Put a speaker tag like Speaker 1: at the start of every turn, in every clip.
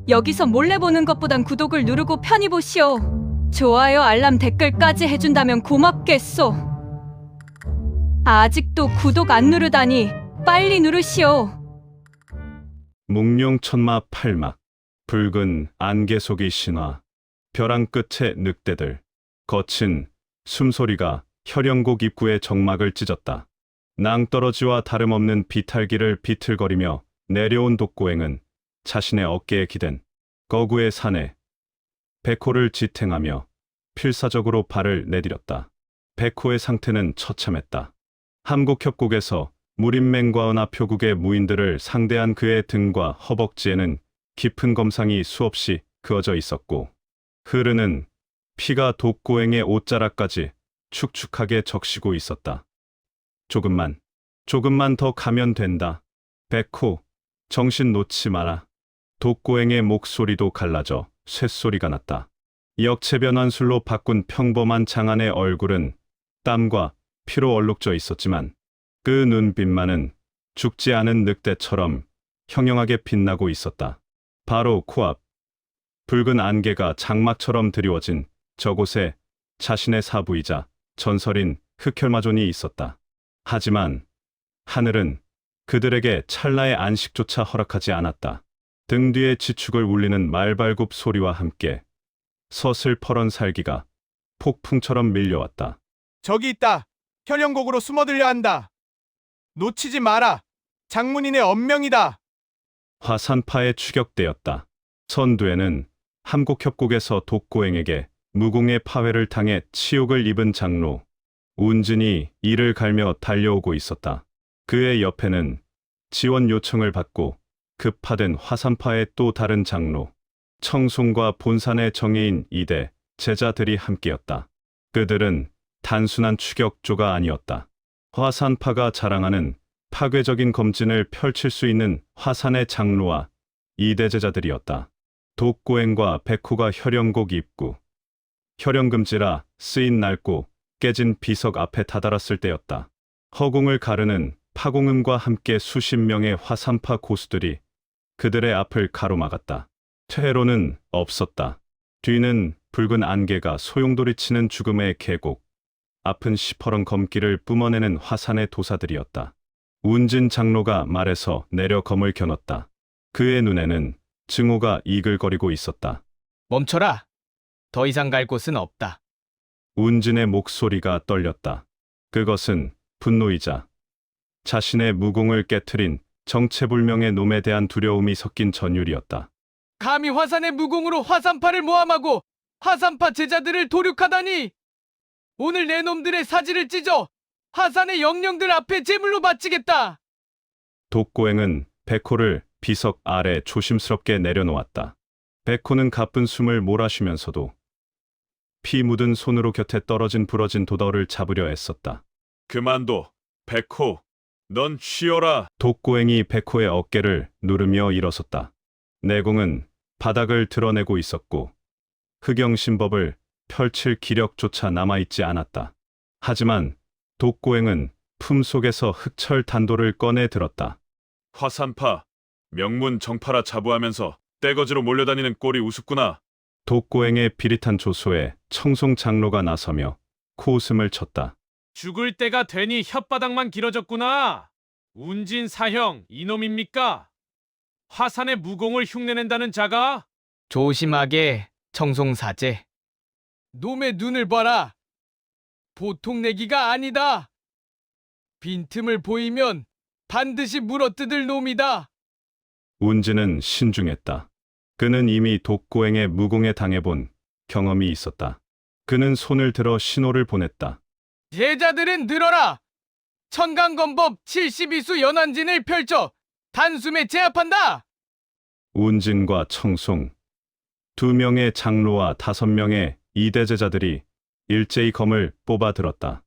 Speaker 1: 여기서 몰래 보는 것보단 구독을 누르고 편히 보시오. 좋아요, 알람, 댓글까지 해준다면 고맙겠소. 아직도 구독 안 누르다니 빨리 누르시오.
Speaker 2: 묵룡천마 팔막, 붉은 안개 속의 신화, 벼랑 끝의 늑대들, 거친 숨소리가 혈영곡 입구의 정막을 찢었다. 낭떠러지와 다름없는 비탈기를 비틀거리며 내려온 독고행은 자신의 어깨에 기댄 거구의 산에 백호를 지탱하며 필사적으로 발을 내디뎠다. 백호의 상태는 처참했다. 함곡협곡에서 무림맹과 은하표국의 무인들을 상대한 그의 등과 허벅지에는 깊은 검상이 수없이 그어져 있었고, 흐르는 피가 독고행의 옷자락까지 축축하게 적시고 있었다. 조금만 더 가면 된다. 백호, 정신 놓지 마라. 독고행의 목소리도 갈라져 쇳소리가 났다. 역체변환술로 바꾼 평범한 장안의 얼굴은 땀과 피로 얼룩져 있었지만 그 눈빛만은 죽지 않은 늑대처럼 형형하게 빛나고 있었다. 바로 코앞, 붉은 안개가 장막처럼 드리워진 저곳에 자신의 사부이자 전설인 흑혈마존이 있었다. 하지만 하늘은 그들에게 찰나의 안식조차 허락하지 않았다. 등 뒤에 지축을 울리는 말발굽 소리와 함께 서슬퍼런 살기가 폭풍처럼 밀려왔다.
Speaker 3: 저기 있다. 혈영곡으로 숨어들려 한다. 놓치지 마라. 장문인의 언명이다.
Speaker 2: 화산파에 추격되었다. 선두에는 함곡협곡에서 독고행에게 무궁의 파회를 당해 치욕을 입은 장로 운진이 이를 갈며 달려오고 있었다. 그의 옆에는 지원 요청을 받고 급파된 화산파의 또 다른 장로 청송과 본산의 정예인 이대 제자들이 함께였다. 그들은 단순한 추격조가 아니었다. 화산파가 자랑하는 파괴적인 검진을 펼칠 수 있는 화산의 장로와 이대 제자들이었다. 독고행과 백호가 혈영곡 입구, 혈영금지라 쓰인 낡고 깨진 비석 앞에 다다랐을 때였다. 허공을 가르는 파공음과 함께 수십 명의 화산파 고수들이 그들의 앞을 가로막았다. 퇴로는 없었다. 뒤는 붉은 안개가 소용돌이치는 죽음의 계곡, 앞은 시퍼런 검기를 뿜어내는 화산의 도사들이었다. 운진 장로가 말에서 내려 검을 겨눴다. 그의 눈에는 증오가 이글거리고 있었다.
Speaker 4: 멈춰라. 더 이상 갈 곳은 없다.
Speaker 2: 운진의 목소리가 떨렸다. 그것은 분노이자 자신의 무공을 깨트린 정체불명의 놈에 대한 두려움이 섞인 전율이었다.
Speaker 4: 감히 화산의 무공으로 화산파를 모함하고 화산파 제자들을 도륙하다니! 오늘 내 놈들의 사지를 찢어 화산의 영령들 앞에 제물로 바치겠다!
Speaker 2: 독고행은 백호를 비석 아래 조심스럽게 내려놓았다. 백호는 가쁜 숨을 몰아쉬면서도 피 묻은 손으로 곁에 떨어진 부러진 도더를 잡으려 애썼다.
Speaker 5: 그만둬, 백호. 넌 쉬어라.
Speaker 2: 독고행이 백호의 어깨를 누르며 일어섰다. 내공은 바닥을 드러내고 있었고 흑영신법을 펼칠 기력조차 남아있지 않았다. 하지만 독고행은 품속에서 흑철 단도를 꺼내 들었다.
Speaker 5: 화산파, 명문 정파라 자부하면서 떼거지로 몰려다니는 꼴이 우습구나.
Speaker 2: 독고행의 비릿한 조소에 청송 장로가 나서며 코웃음을 쳤다.
Speaker 4: 죽을 때가 되니 혓바닥만 길어졌구나. 운진 사형 이놈입니까? 화산의 무공을 흉내낸다는 자가? 조심하게 청송사제. 놈의 눈을 봐라. 보통 내기가 아니다. 빈틈을 보이면 반드시 물어뜯을 놈이다.
Speaker 2: 운진은 신중했다. 그는 이미 독고행의 무공에 당해본 경험이 있었다. 그는 손을 들어 신호를 보냈다.
Speaker 4: 제자들은 늘어라. 천강검법 72수 연안진을 펼쳐 단숨에 제압한다.
Speaker 2: 운진과 청송, 2명의 장로와 5명의 이대 제자들이 일제히 검을 뽑아 들었다.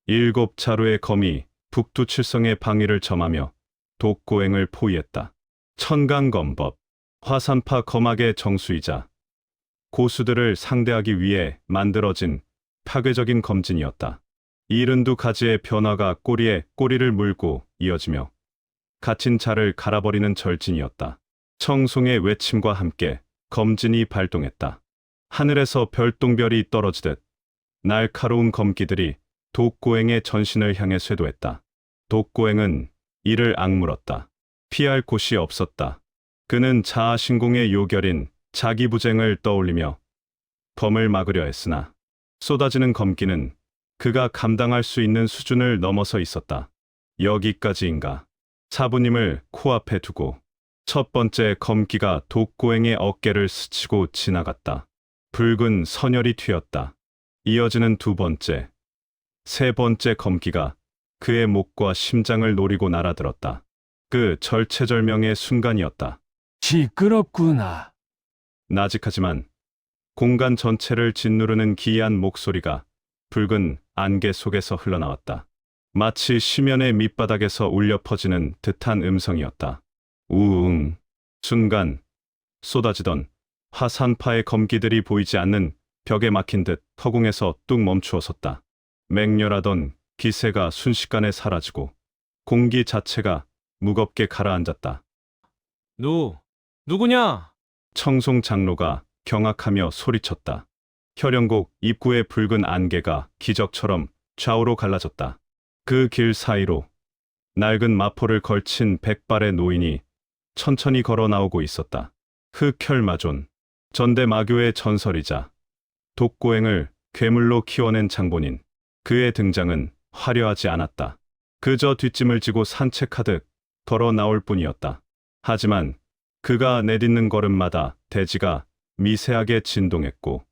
Speaker 2: 7자루의 검이 북두칠성의 방위를 점하며 독고행을 포위했다. 천강검법, 화산파 검학의 정수이자 고수들을 상대하기 위해 만들어진 파괴적인 검진이었다. 72가지의 변화가 꼬리에 꼬리를 물고 이어지며 갇힌 자를 갈아버리는 절진이었다. 청송의 외침과 함께 검진이 발동했다. 하늘에서 별똥별이 떨어지듯 날카로운 검기들이 독고행의 전신을 향해 쇄도했다. 독고행은 이를 악물었다. 피할 곳이 없었다. 그는 자아신공의 요결인 자기부쟁을 떠올리며 범을 막으려 했으나 쏟아지는 검기는 그가 감당할 수 있는 수준을 넘어서 있었다. 여기까지인가. 사부님을 코앞에 두고 첫 번째 검기가 독고행의 어깨를 스치고 지나갔다. 붉은 선혈이 튀었다. 이어지는 두 번째, 세 번째 검기가 그의 목과 심장을 노리고 날아들었다. 그 절체절명의 순간이었다.
Speaker 6: 시끄럽구나.
Speaker 2: 나직하지만 공간 전체를 짓누르는 기이한 목소리가 붉은 안개 속에서 흘러나왔다. 마치 심연의 밑바닥에서 울려 퍼지는 듯한 음성이었다. 우웅. 순간 쏟아지던 화산파의 검기들이 보이지 않는 벽에 막힌 듯 허공에서 뚝 멈추어 섰다. 맹렬하던 기세가 순식간에 사라지고 공기 자체가 무겁게 가라앉았다.
Speaker 6: 누구냐?
Speaker 2: 청송 장로가 경악하며 소리쳤다. 혈영곡 입구의 붉은 안개가 기적처럼 좌우로 갈라졌다. 그 길 사이로 낡은 마포를 걸친 백발의 노인이 천천히 걸어 나오고 있었다. 흑혈마존, 전대마교의 전설이자 독고행을 괴물로 키워낸 장본인. 그의 등장은 화려하지 않았다. 그저 뒷짐을 지고 산책하듯 걸어 나올 뿐이었다. 하지만 그가 내딛는 걸음마다 대지가 미세하게 진동했고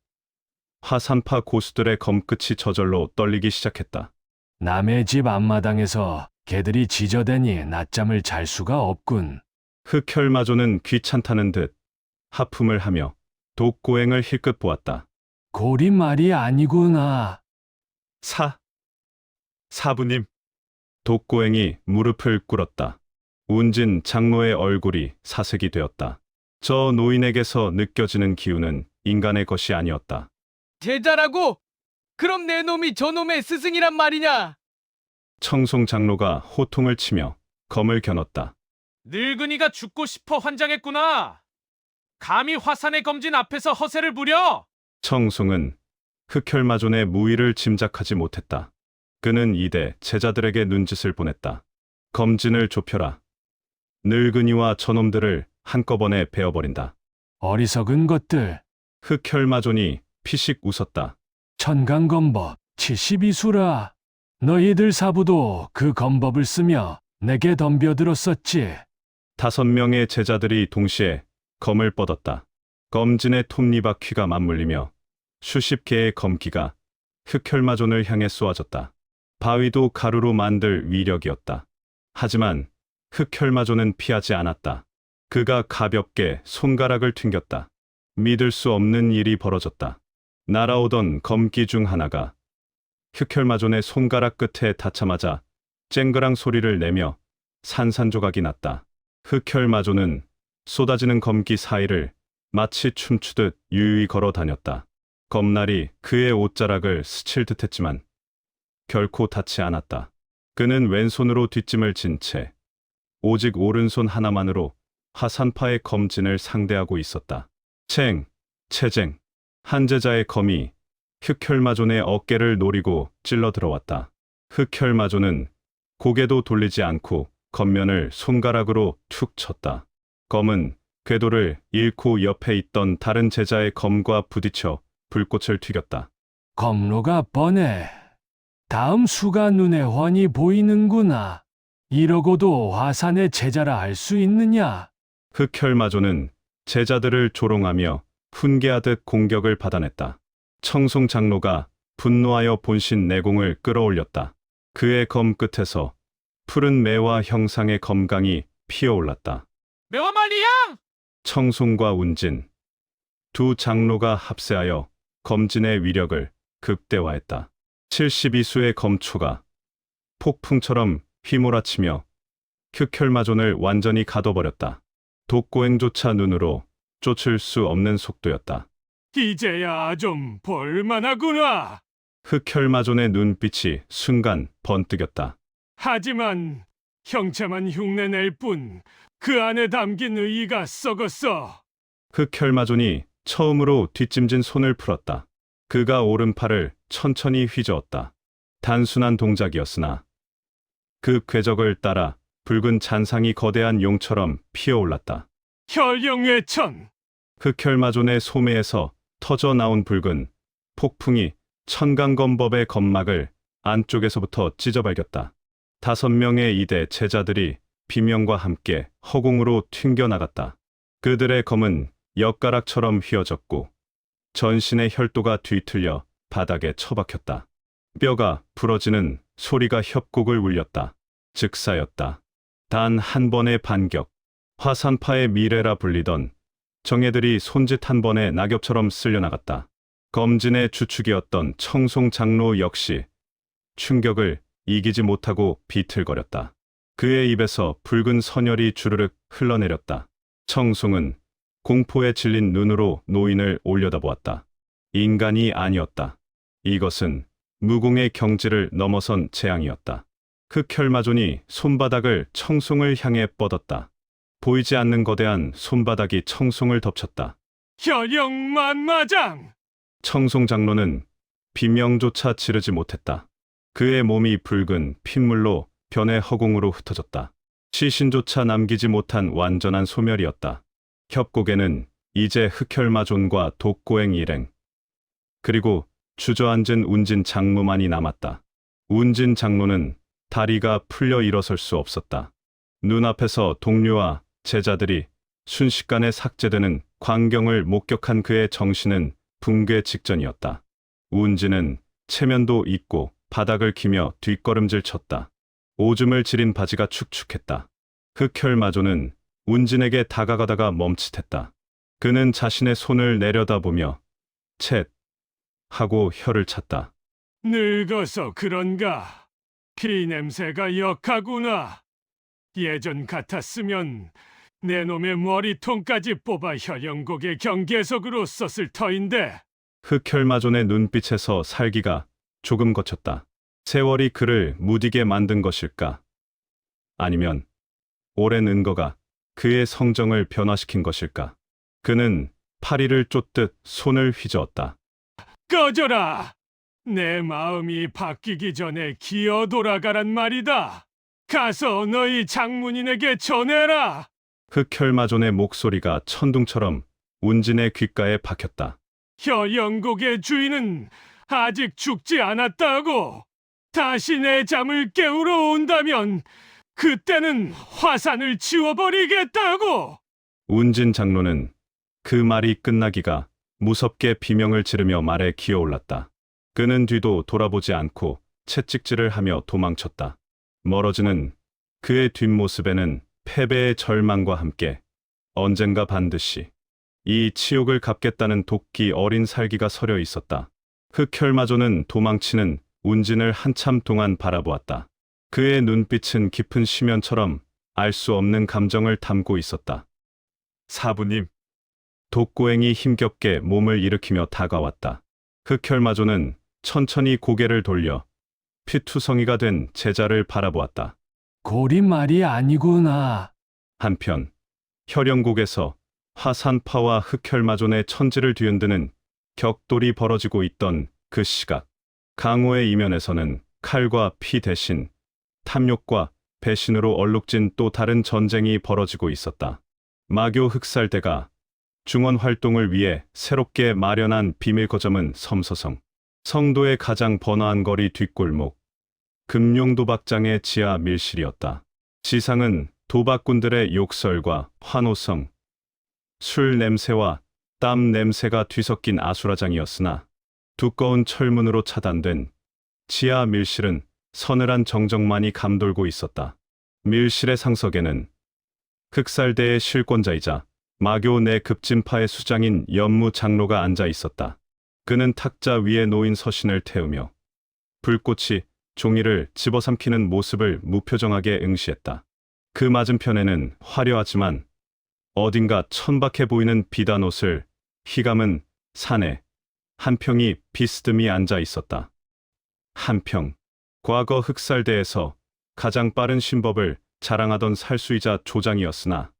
Speaker 2: 화산파 고수들의 검끝이 저절로 떨리기 시작했다.
Speaker 6: 남의 집 앞마당에서 개들이 지저대니 낮잠을 잘 수가 없군.
Speaker 2: 흑혈마조는 귀찮다는 듯 하품을 하며 독고행을 힐끗 보았다.
Speaker 6: 고리 말이 아니구나.
Speaker 2: 사부님. 독고행이 무릎을 꿇었다. 운진 장로의 얼굴이 사색이 되었다. 저 노인에게서 느껴지는 기운은 인간의 것이 아니었다.
Speaker 4: 제자라고? 그럼 내 놈이 저놈의 스승이란 말이냐?
Speaker 2: 청송 장로가 호통을 치며 검을 겨눴다.
Speaker 7: 늙은이가 죽고 싶어 환장했구나. 감히 화산의 검진 앞에서 허세를 부려.
Speaker 2: 청송은 흑혈마존의 무의를 짐작하지 못했다. 그는 이내 제자들에게 눈짓을 보냈다. 검진을 좁혀라. 늙은이와 저놈들을 한꺼번에 베어버린다.
Speaker 6: 어리석은 것들.
Speaker 2: 흑혈마존이 피식 웃었다.
Speaker 6: 천강검법 72수라. 너희들 사부도 그 검법을 쓰며 내게 덤벼들었었지.
Speaker 2: 5명의 제자들이 동시에 검을 뻗었다. 검진의 톱니바퀴가 맞물리며 수십 개의 검기가 흑혈마존을 향해 쏘아졌다. 바위도 가루로 만들 위력이었다. 하지만 흑혈마존은 피하지 않았다. 그가 가볍게 손가락을 튕겼다. 믿을 수 없는 일이 벌어졌다. 날아오던 검기 중 하나가 흑혈마존의 손가락 끝에 닿자마자 쨍그랑 소리를 내며 산산조각이 났다. 흑혈마존은 쏟아지는 검기 사이를 마치 춤추듯 유유히 걸어 다녔다. 검날이 그의 옷자락을 스칠 듯했지만 결코 닿지 않았다. 그는 왼손으로 뒷짐을 진 채 오직 오른손 하나만으로 화산파의 검진을 상대하고 있었다. 체쟁. 한 제자의 검이 흑혈마존의 어깨를 노리고 찔러 들어왔다. 흑혈마존은 고개도 돌리지 않고 겉면을 손가락으로 툭 쳤다. 검은 궤도를 잃고 옆에 있던 다른 제자의 검과 부딪혀 불꽃을 튀겼다.
Speaker 6: 검로가 뻔해. 다음 수가 눈에 훤히 보이는구나. 이러고도 화산의 제자라 할 수 있느냐?
Speaker 2: 흑혈마존은 제자들을 조롱하며 훈계하듯 공격을 받아냈다. 청송 장로가 분노하여 본신 내공을 끌어올렸다. 그의 검 끝에서 푸른 매화 형상의 검강이 피어올랐다.
Speaker 7: 매화말리향!
Speaker 2: 청송과 운진 두 장로가 합세하여 검진의 위력을 극대화했다. 72수의 검초가 폭풍처럼 휘몰아치며 흑혈마존을 완전히 가둬버렸다. 독고행조차 눈으로 쫓을 수 없는 속도였다.
Speaker 7: 이제야 좀 볼만하구나.
Speaker 2: 흑혈마존의 눈빛이 순간 번뜩였다.
Speaker 7: 하지만 형체만 흉내낼 뿐
Speaker 6: 그 안에 담긴 의의가 썩었어.
Speaker 2: 흑혈마존이 처음으로 뒷짐진 손을 풀었다. 그가 오른팔을 천천히 휘저었다. 단순한 동작이었으나 그 궤적을 따라 붉은 잔상이 거대한 용처럼 피어올랐다.
Speaker 6: 혈영외천!
Speaker 2: 흑혈마존의 소매에서 터져 나온 붉은 폭풍이 천강검법의 검막을 안쪽에서부터 찢어발겼다. 5명의 이대 제자들이 비명과 함께 허공으로 튕겨나갔다. 그들의 검은 엿가락처럼 휘어졌고 전신의 혈도가 뒤틀려 바닥에 처박혔다. 뼈가 부러지는 소리가 협곡을 울렸다. 즉사였다. 단 한 번의 반격, 화산파의 미래라 불리던 정예들이 손짓 한 번에 낙엽처럼 쓸려나갔다. 검진의 주축이었던 청송 장로 역시 충격을 이기지 못하고 비틀거렸다. 그의 입에서 붉은 선혈이 주르륵 흘러내렸다. 청송은 공포에 질린 눈으로 노인을 올려다보았다. 인간이 아니었다. 이것은 무공의 경지를 넘어선 재앙이었다. 흑혈마존이 손바닥을 청송을 향해 뻗었다. 보이지 않는 거대한 손바닥이 청송을 덮쳤다.
Speaker 6: 혈영만마장!
Speaker 2: 청송 장로는 비명조차 지르지 못했다. 그의 몸이 붉은 핏물로 변해 허공으로 흩어졌다. 시신조차 남기지 못한 완전한 소멸이었다. 협곡에는 이제 흑혈마존과 독고행 일행, 그리고 주저앉은 운진 장로만이 남았다. 운진 장로는 다리가 풀려 일어설 수 없었다. 눈앞에서 동료와 제자들이 순식간에 삭제되는 광경을 목격한 그의 정신은 붕괴 직전이었다. 운진은 체면도 잊고 바닥을 기며 뒷걸음질 쳤다. 오줌을 지린 바지가 축축했다. 흑혈마존은 운진에게 다가가다가 멈칫했다. 그는 자신의 손을 내려다보며 쳇 하고 혀를 찼다.
Speaker 6: 늙어서 그런가? 피냄새가 역하구나. 예전 같았으면 내 놈의 머리통까지 뽑아 혈영곡의 경계석으로 썼을 터인데.
Speaker 2: 흑혈마존의 눈빛에서 살기가 조금 거쳤다. 세월이 그를 무디게 만든 것일까? 아니면 오랜 은거가 그의 성정을 변화시킨 것일까? 그는 파리를 쫓듯 손을 휘저었다.
Speaker 6: 꺼져라! 내 마음이 바뀌기 전에 기어 돌아가란 말이다. 가서 너희 장문인에게 전해라.
Speaker 2: 흑혈마존의 목소리가 천둥처럼 운진의 귓가에 박혔다.
Speaker 6: 혈영곡의 주인은 아직 죽지 않았다고. 다시 내 잠을 깨우러 온다면 그때는 화산을 치워버리겠다고.
Speaker 2: 운진 장로는 그 말이 끝나기가 무섭게 비명을 지르며 말에 기어올랐다. 그는 뒤도 돌아보지 않고 채찍질을 하며 도망쳤다. 멀어지는 그의 뒷모습에는 패배의 절망과 함께 언젠가 반드시 이 치욕을 갚겠다는 도끼 어린 살기가 서려 있었다. 흑혈마존은 도망치는 운진을 한참 동안 바라보았다. 그의 눈빛은 깊은 심연처럼 알 수 없는 감정을 담고 있었다. 사부님. 독고행이 힘겹게 몸을 일으키며 다가왔다. 흑혈마존은 천천히 고개를 돌려 피투성이가 된 제자를 바라보았다.
Speaker 6: 고리 말이 아니구나.
Speaker 2: 한편 혈영곡에서 화산파와 흑혈마존의 천지를 뒤흔드는 격돌이 벌어지고 있던 그 시각, 강호의 이면에서는 칼과 피 대신 탐욕과 배신으로 얼룩진 또 다른 전쟁이 벌어지고 있었다. 마교 흑살대가 중원 활동을 위해 새롭게 마련한 비밀 거점은 섬서성, 성도의 가장 번화한 거리 뒷골목, 금룡도박장의 지하 밀실이었다. 지상은 도박꾼들의 욕설과 환호성, 술 냄새와 땀 냄새가 뒤섞인 아수라장이었으나 두꺼운 철문으로 차단된 지하 밀실은 서늘한 정적만이 감돌고 있었다. 밀실의 상석에는 흑살대의 실권자이자 마교 내 급진파의 수장인 연무 장로가 앉아 있었다. 그는 탁자 위에 놓인 서신을 태우며 불꽃이 종이를 집어삼키는 모습을 무표정하게 응시했다. 그 맞은편에는 화려하지만 어딘가 천박해 보이는 비단 옷을 휘감은 사내 한 평이 비스듬히 앉아 있었다. 한 평, 과거 흑살대에서 가장 빠른 신법을 자랑하던 살수이자 조장이었으나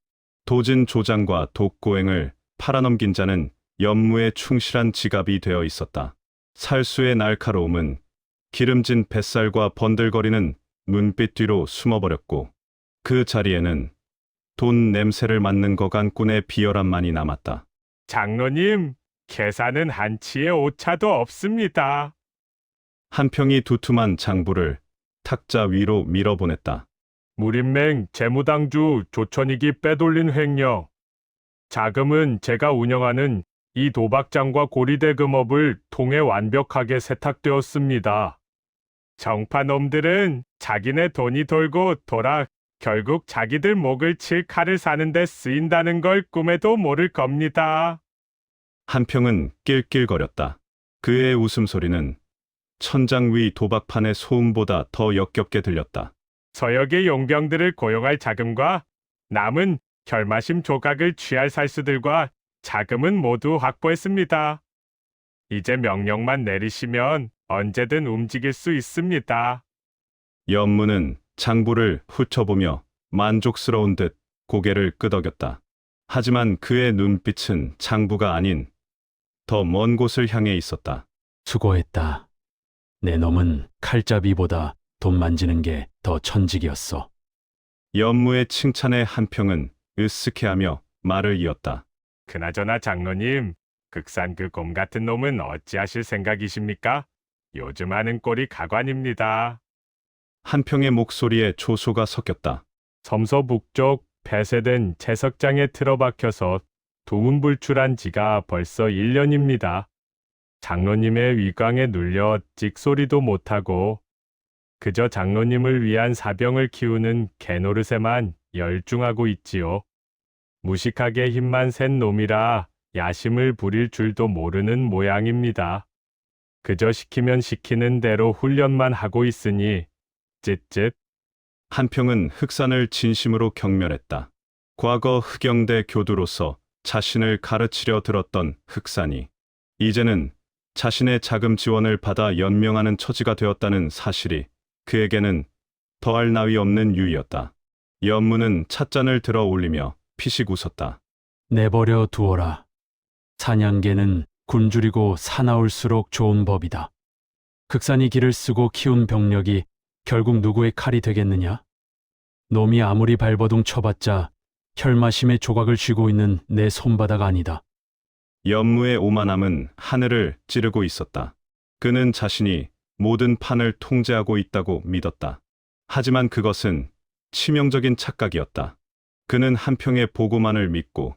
Speaker 2: 도진 조장과 독고행을 팔아넘긴 자는 연무의 충실한 지갑이 되어 있었다. 살수의 날카로움은 기름진 뱃살과 번들거리는 눈빛 뒤로 숨어버렸고 그 자리에는 돈 냄새를 맡는 거간꾼의 비열함만이 남았다.
Speaker 8: 장로님, 계산은 한치의 오차도 없습니다.
Speaker 2: 한평이 두툼한 장부를 탁자 위로 밀어보냈다.
Speaker 8: 무림맹 재무당주 조천익이 빼돌린 횡령. 자금은 제가 운영하는 이 도박장과 고리대금업을 통해 완벽하게 세탁되었습니다. 정파놈들은 자기네 돈이 돌고 돌아 결국 자기들 목을 칠 칼을 사는데 쓰인다는 걸 꿈에도 모를 겁니다.
Speaker 2: 한평은 낄낄거렸다. 그의 웃음소리는 천장 위 도박판의 소음보다 더 역겹게 들렸다.
Speaker 8: 서역의 용병들을 고용할 자금과 남은 혈마심 조각을 취할 살수들과 자금은 모두 확보했습니다. 이제 명령만 내리시면 언제든 움직일 수 있습니다.
Speaker 2: 연무는 장부를 훑어보며 만족스러운 듯 고개를 끄덕였다. 하지만 그의 눈빛은 장부가 아닌 더 먼 곳을 향해 있었다.
Speaker 6: 수고했다. 내 놈은 칼잡이보다 돈 만지는 게 더 천직이었어.
Speaker 2: 연무의 칭찬에 한평은 으쓱해하며 말을 이었다.
Speaker 8: 그나저나 장로님, 극산 그 곰 같은 놈은 어찌하실 생각이십니까? 요즘 하는 꼴이 가관입니다.
Speaker 2: 한평의 목소리에 조소가 섞였다.
Speaker 8: 섬서 북쪽 폐쇄된 채석장에 틀어박혀서 두문불출한 지가 벌써 1년입니다. 장로님의 위광에 눌려 찍소리도 못하고 그저 장로님을 위한 사병을 키우는 개노릇에만 열중하고 있지요. 무식하게 힘만 센 놈이라 야심을 부릴 줄도 모르는 모양입니다. 그저 시키면 시키는 대로 훈련만 하고 있으니 쯧쯧.
Speaker 2: 한평은 흑산을 진심으로 경멸했다. 과거 흑영대 교두로서 자신을 가르치려 들었던 흑산이 이제는 자신의 자금 지원을 받아 연명하는 처지가 되었다는 사실이 그에게는 더할 나위 없는 유의였다. 연무는 찻잔을 들어 올리며 피식 웃었다.
Speaker 6: 내버려 두어라. 사냥개는 굶주리고 사나울수록 좋은 법이다. 극산이 기를 쓰고 키운 병력이 결국 누구의 칼이 되겠느냐? 놈이 아무리 발버둥 쳐봤자 혈마심의 조각을 쥐고 있는 내 손바닥 아니다.
Speaker 2: 연무의 오만함은 하늘을 찌르고 있었다. 그는 자신이 모든 판을 통제하고 있다고 믿었다. 하지만 그것은 치명적인 착각이었다. 그는 한평의 보고만을 믿고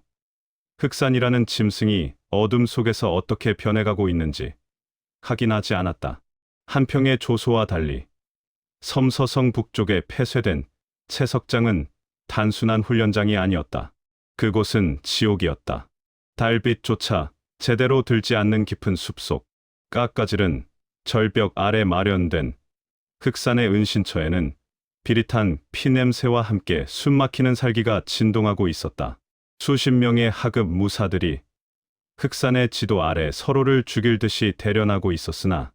Speaker 2: 흑산이라는 짐승이 어둠 속에서 어떻게 변해가고 있는지 확인하지 않았다. 한평의 조소와 달리 섬서성 북쪽에 폐쇄된 채석장은 단순한 훈련장이 아니었다. 그곳은 지옥이었다. 달빛조차 제대로 들지 않는 깊은 숲속, 깎아지른 절벽 아래 마련된 흑산의 은신처에는 비릿한 피냄새와 함께 숨막히는 살기가 진동하고 있었다. 수십 명의 하급 무사들이 흑산의 지도 아래 서로를 죽일 듯이 대련하고 있었으나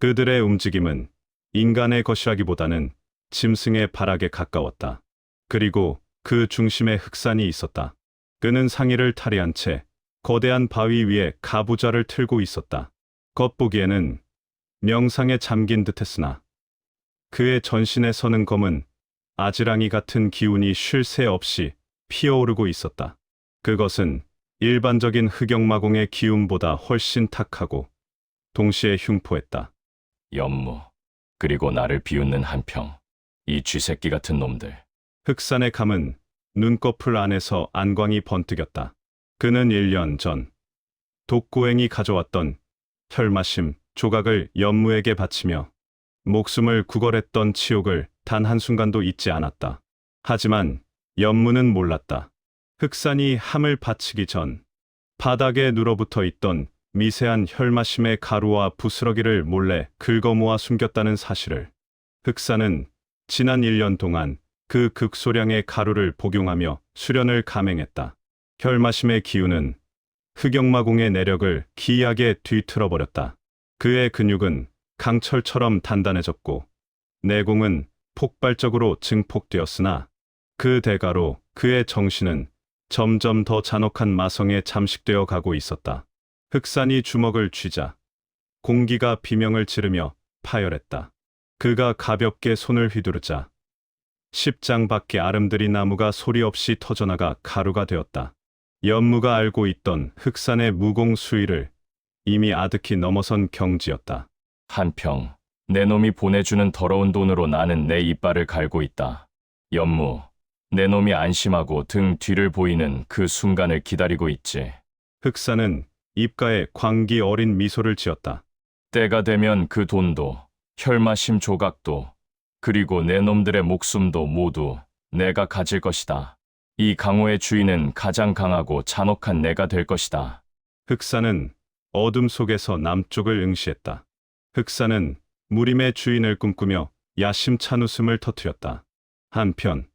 Speaker 2: 그들의 움직임은 인간의 것이라기보다는 짐승의 발악에 가까웠다. 그리고 그 중심에 흑산이 있었다. 그는 상의를 탈의한 채 거대한 바위 위에 가부좌를 틀고 있었다. 겉보기에는 명상에 잠긴 듯했으나 그의 전신에 서는 검은 아지랑이 같은 기운이 쉴 새 없이 피어오르고 있었다. 그것은 일반적인 흑영마공의 기운보다 훨씬 탁하고 동시에 흉포했다.
Speaker 9: 연무, 그리고 나를 비웃는 한평, 이 쥐새끼 같은 놈들.
Speaker 2: 흑산의 감은 눈꺼풀 안에서 안광이 번뜩였다. 그는 1년 전 독고행이 가져왔던 혈마심 조각을 연무에게 바치며 목숨을 구걸했던 치욕을 단 한순간도 잊지 않았다. 하지만 연무는 몰랐다. 흑산이 함을 바치기 전 바닥에 눌어붙어 있던 미세한 혈마심의 가루와 부스러기를 몰래 긁어모아 숨겼다는 사실을. 흑산은 지난 1년 동안 그 극소량의 가루를 복용하며 수련을 감행했다. 혈마심의 기운은 흑영마공의 내력을 기이하게 뒤틀어버렸다. 그의 근육은 강철처럼 단단해졌고 내공은 폭발적으로 증폭되었으나 그 대가로 그의 정신은 점점 더 잔혹한 마성에 잠식되어 가고 있었다. 흑산이 주먹을 쥐자 공기가 비명을 지르며 파열했다. 그가 가볍게 손을 휘두르자 10장 밖의 아름드리 나무가 소리 없이 터져나가 가루가 되었다. 연무가 알고 있던 흑산의 무공 수위를 이미 아득히 넘어선 경지였다.
Speaker 9: 한평, 내 놈이 보내주는 더러운 돈으로 나는 내 이빨을 갈고 있다. 연무, 내 놈이 안심하고 등 뒤를 보이는 그 순간을 기다리고 있지.
Speaker 2: 흑산은 입가에 광기 어린 미소를 지었다.
Speaker 9: 때가 되면 그 돈도, 혈마심 조각도, 그리고 내 놈들의 목숨도 모두 내가 가질 것이다. 이 강호의 주인은 가장 강하고 잔혹한 내가 될 것이다.
Speaker 2: 흑산은 어둠 속에서 남쪽을 응시했다. 흑산은 무림의 주인을 꿈꾸며 야심찬 웃음을 터뜨렸다. 한편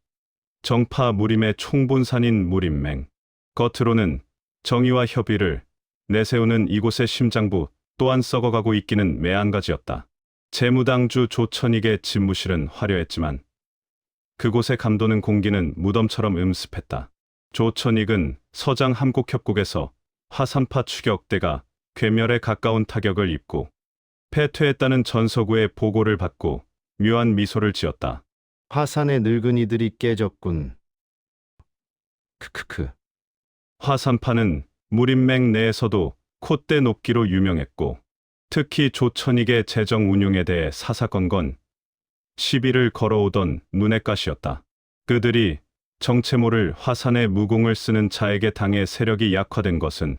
Speaker 2: 정파 무림의 총본산인 무림맹, 겉으로는 정의와 협의를 내세우는 이곳의 심장부 또한 썩어가고 있기는 매한가지였다. 재무당주 조천익의 집무실은 화려했지만 그곳의 감도는 공기는 무덤처럼 음습했다. 조천익은 서장 함곡협곡에서 화산파 추격대가 괴멸에 가까운 타격을 입고 패퇴했다는 전서구의 보고를 받고 묘한 미소를 지었다.
Speaker 10: 화산의 늙은이들이 깨졌군. 크크크.
Speaker 2: 화산파는 무림맹 내에서도 콧대 높기로 유명했고 특히 조천익의 재정 운용에 대해 사사건건 시비를 걸어오던 눈엣가시였다. 그들이 정체 모를 화산의 무공을 쓰는 자에게 당해 세력이 약화된 것은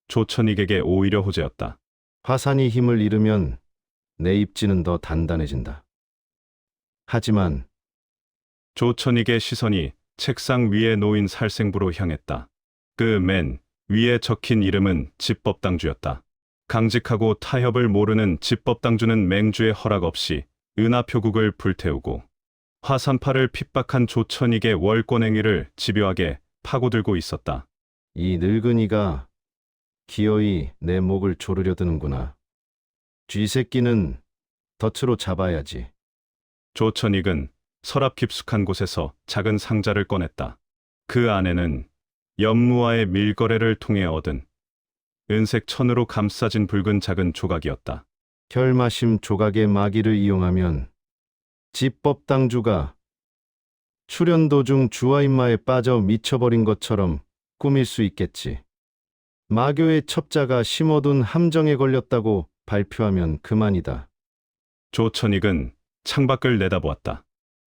Speaker 2: 조천익에게 오히려 호재였다.
Speaker 10: 화산이 힘을 잃으면 내 입지는 더 단단해진다. 하지만
Speaker 2: 조천익의 시선이 책상 위에 놓인 살생부로 향했다. 그 맨 위에 적힌 이름은 집법당주였다. 강직하고 타협을 모르는 집법당주는 맹주의 허락 없이 은하표국을 불태우고 화산파를 핍박한 조천익의 월권행위를 집요하게 파고들고 있었다.
Speaker 10: 이 늙은이가 기어이 내 목을 조르려 드는구나. 쥐새끼는 덫으로 잡아야지.
Speaker 2: 조천익은 서랍 깊숙한 곳에서 작은 상자를 꺼냈다. 그 안에는 연무와의 밀거래를 통해 얻은 은색 천으로 감싸진 붉은 작은 조각이었다.
Speaker 10: 혈마심 조각의 마기를 이용하면 집법당주가 출연 도중 주화인마에 빠져 미쳐버린 것처럼 꾸밀 수 있겠지. 마교의 첩자가 심어둔 함정에 걸렸다고 발표하면 그만이다.
Speaker 2: 조천익은 창밖을 내다보았다.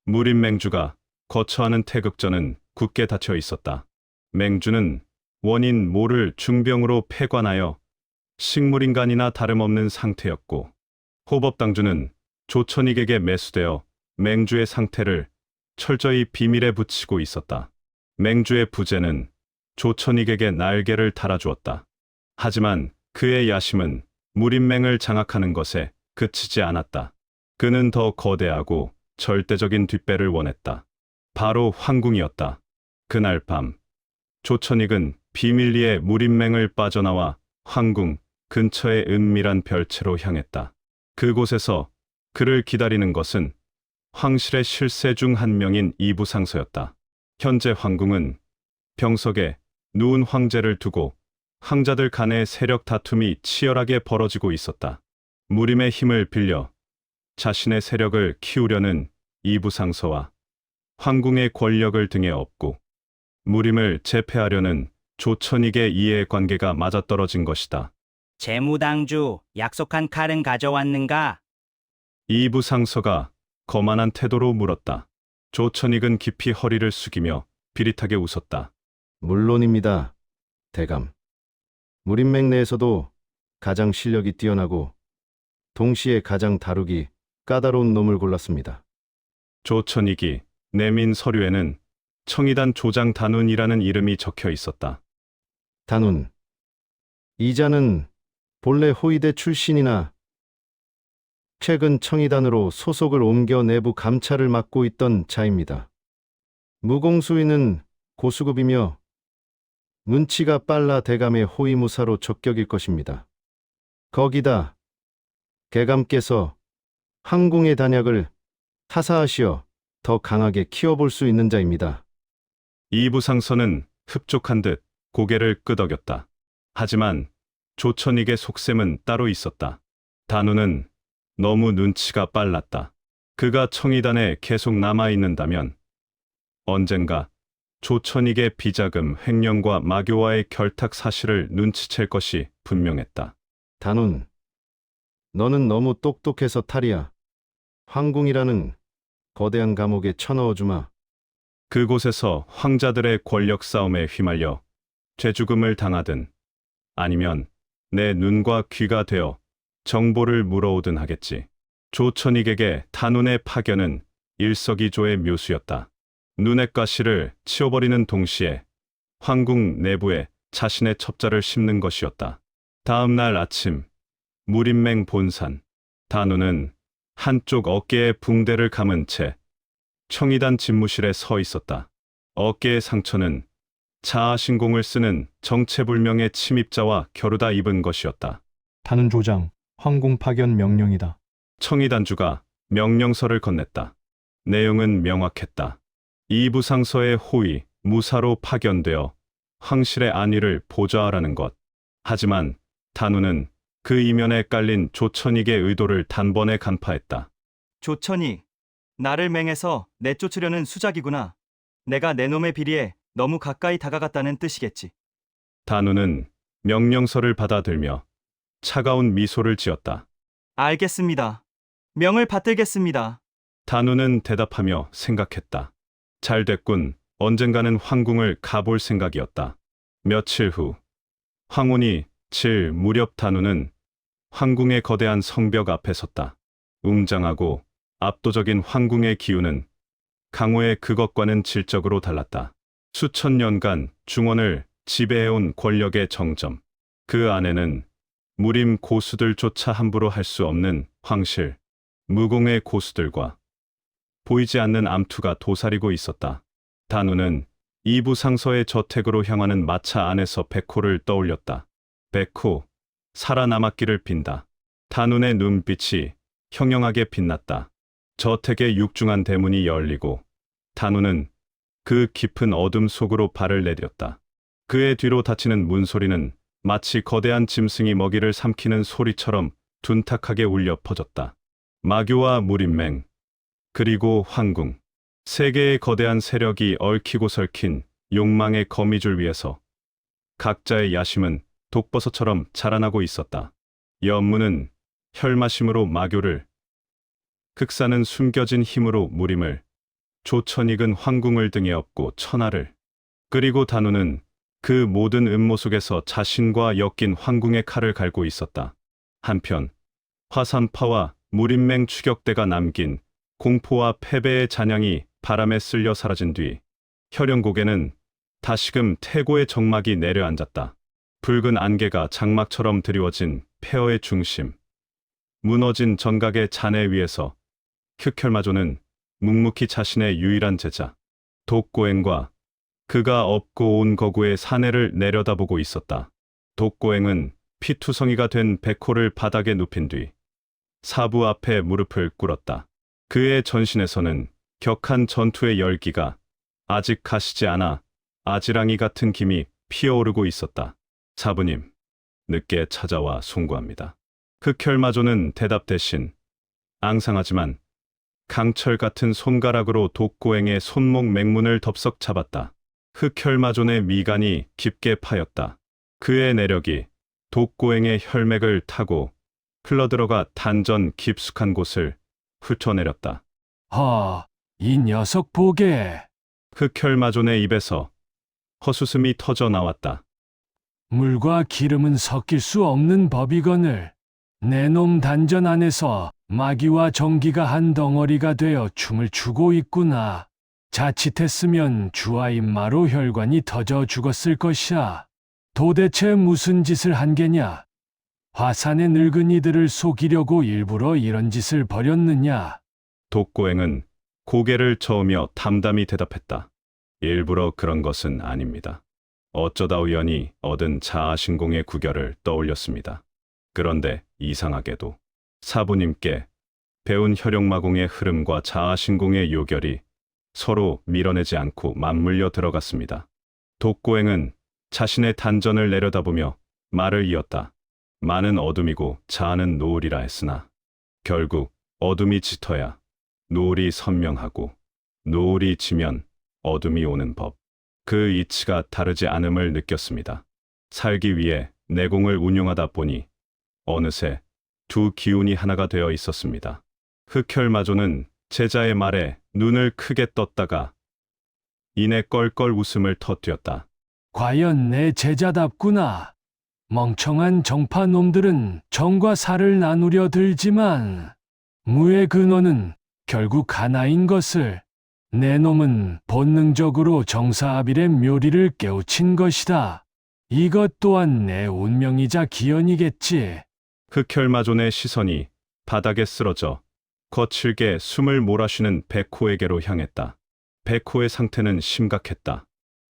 Speaker 2: 무림 맹주가 거처하는 태극전은 굳게 닫혀 있었다. 맹주는 원인 모를 중병으로 폐관하여 식물인간이나 다름없는 상태였고 호법당주는 조천익에게 매수되어 맹주의 상태를 철저히 비밀에 붙이고 있었다. 맹주의 부재는 조천익에게 날개를 달아주었다. 하지만 그의 야심은 무림맹을 장악하는 것에 그치지 않았다. 그는 더 거대하고 절대적인 뒷배를 원했다. 바로 황궁이었다. 그날 밤 조천익은 비밀리에 무림맹을 빠져나와 황궁 근처의 은밀한 별채로 향했다. 그곳에서 그를 기다리는 것은 황실의 실세 중 한 명인 이부상서였다. 현재 황궁은 병석에 누운 황제를 두고 황자들 간의 세력 다툼이 치열하게 벌어지고 있었다. 무림의 힘을 빌려 자신의 세력을 키우려는 이부상서와 황궁의 권력을 등에 업고 무림을 제패하려는 조천익의 이해관계가 맞아떨어진 것이다.
Speaker 11: 재무당주, 약속한 칼은 가져왔는가?
Speaker 2: 이부상서가 거만한 태도로 물었다. 조천익은 깊이 허리를 숙이며 비릿하게 웃었다.
Speaker 10: 물론입니다, 대감. 무림맹 내에서도 가장 실력이 뛰어나고 동시에 가장 다루기 까다로운 놈을 골랐습니다.
Speaker 2: 조천익이 내민 서류에는 청이단 조장 단운이라는 이름이 적혀 있었다.
Speaker 10: 단운. 이자는 본래 호위대 출신이나 최근 청이단으로 소속을 옮겨 내부 감찰을 맡고 있던 자입니다. 무공수위는 고수급이며 눈치가 빨라 대감의 호위무사로 적격일 것입니다. 거기다 개감께서 황궁의 단약을 타사하시어 더 강하게 키워볼 수 있는 자입니다.
Speaker 2: 이부상서는 흡족한 듯 고개를 끄덕였다. 하지만 조천익의 속셈은 따로 있었다. 단우는 너무 눈치가 빨랐다. 그가 청이단에 계속 남아있는다면 언젠가 조천익의 비자금 횡령과 마교와의 결탁 사실을 눈치챌 것이 분명했다.
Speaker 10: 단운, 너는 너무 똑똑해서 탈이야. 황궁이라는 거대한 감옥에 쳐넣어주마.
Speaker 2: 그곳에서 황자들의 권력 싸움에 휘말려 죄죽음을 당하든 아니면 내 눈과 귀가 되어 정보를 물어오든 하겠지. 조천익에게 단운의 파견은 일석이조의 묘수였다. 눈의 가시를 치워버리는 동시에 황궁 내부에 자신의 첩자를 심는 것이었다. 다음 날 아침, 무림맹 본산, 단운은 한쪽 어깨에 붕대를 감은 채 청이단 집무실에 서 있었다. 어깨의 상처는 자아신공을 쓰는 정체불명의 침입자와 겨루다 입은 것이었다.
Speaker 12: 단운 조장, 황궁 파견 명령이다.
Speaker 2: 청이단주가 명령서를 건넸다. 내용은 명확했다. 이부상서의 호위, 무사로 파견되어 황실의 안위를 보좌하라는 것. 하지만 단우는 그 이면에 깔린 조천익의 의도를 단번에 간파했다.
Speaker 13: 조천익, 나를 맹해서 내쫓으려는 수작이구나. 내가 내 놈의 비리에 너무 가까이 다가갔다는 뜻이겠지.
Speaker 2: 단우는 명령서를 받아들며 차가운 미소를 지었다.
Speaker 13: 알겠습니다. 명을 받들겠습니다.
Speaker 2: 단우는 대답하며 생각했다. 잘 됐군. 언젠가는 황궁을 가볼 생각이었다. 며칠 후 황혼이 칠 무렵 단우는 황궁의 거대한 성벽 앞에 섰다. 웅장하고 압도적인 황궁의 기운은 강호의 그것과는 질적으로 달랐다. 수천 년간 중원을 지배해온 권력의 정점. 그 안에는 무림 고수들조차 함부로 할 수 없는 황실, 무공의 고수들과 보이지 않는 암투가 도사리고 있었다. 단우는 이부상서의 저택으로 향하는 마차 안에서 백호를 떠올렸다. 백호, 살아남았기를 빈다. 단운의 눈빛이 형형하게 빛났다. 저택의 육중한 대문이 열리고 단우는 그 깊은 어둠 속으로 발을 내디뎠다. 그의 뒤로 닫히는 문소리는 마치 거대한 짐승이 먹이를 삼키는 소리처럼 둔탁하게 울려 퍼졌다. 마교와 무림맹, 그리고 황궁, 세 개의 거대한 세력이 얽히고 설킨 욕망의 거미줄 위에서 각자의 야심은 독버섯처럼 자라나고 있었다. 연무는 혈마심으로 마교를, 극사는 숨겨진 힘으로 무림을, 조천익은 황궁을 등에 업고 천하를, 그리고 단우는 그 모든 음모 속에서 자신과 엮인 황궁의 칼을 갈고 있었다. 한편 화산파와 무림맹 추격대가 남긴 공포와 패배의 잔향이 바람에 쓸려 사라진 뒤 혈영곡에는 다시금 태고의 정막이 내려앉았다. 붉은 안개가 장막처럼 드리워진 폐허의 중심, 무너진 전각의 잔해 위에서 흑혈마조는 묵묵히 자신의 유일한 제자 독고행과 그가 업고 온 거구의 사내를 내려다보고 있었다. 독고행은 피투성이가 된 백호를 바닥에 눕힌 뒤 사부 앞에 무릎을 꿇었다. 그의 전신에서는 격한 전투의 열기가 아직 가시지 않아 아지랑이 같은 김이 피어오르고 있었다. 사부님, 늦게 찾아와 송구합니다. 흑혈마조는 대답 대신 앙상하지만 강철 같은 손가락으로 독고행의 손목 맹문을 덥석 잡았다. 흑혈마존의 미간이 깊게 파였다. 그의 내력이 독고행의 혈맥을 타고 흘러들어가 단전 깊숙한 곳을 훑어내렸다.
Speaker 6: 이 녀석 보게.
Speaker 2: 흑혈마존의 입에서 헛웃음이 터져 나왔다.
Speaker 6: 물과 기름은 섞일 수 없는 법이거늘. 내 놈 단전 안에서 마귀와 정기가 한 덩어리가 되어 춤을 추고 있구나. 자칫했으면 주와 임마로 혈관이 터져 죽었을 것이야. 도대체 무슨 짓을 한 게냐? 화산의 늙은이들을 속이려고 일부러 이런 짓을 벌였느냐?
Speaker 2: 독고행은 고개를 저으며 담담히 대답했다. 일부러 그런 것은 아닙니다. 어쩌다 우연히 얻은 자아신공의 구결을 떠올렸습니다. 그런데 이상하게도 사부님께 배운 혈용마공의 흐름과 자아신공의 요결이 서로 밀어내지 않고 맞물려 들어갔습니다. 독고행은 자신의 단전을 내려다보며 말을 이었다. 많은 어둠이고 자아는 노을이라 했으나 결국 어둠이 짙어야 노을이 선명하고 노을이 지면 어둠이 오는 법. 그 이치가 다르지 않음을 느꼈습니다. 살기 위해 내공을 운용하다 보니 어느새 두 기운이 하나가 되어 있었습니다. 흑혈마조는 제자의 말에 눈을 크게 떴다가 이내 껄껄 웃음을 터뜨렸다.
Speaker 6: 과연 내 제자답구나. 멍청한 정파 놈들은 정과 사를 나누려 들지만 무의 근원은 결국 하나인 것을 내 놈은 본능적으로 정사아빌의 묘리를 깨우친 것이다. 이것 또한 내 운명이자 기연이겠지.
Speaker 2: 흑혈마존의 시선이 바닥에 쓰러져 거칠게 숨을 몰아쉬는 백호에게로 향했다. 백호의 상태는 심각했다.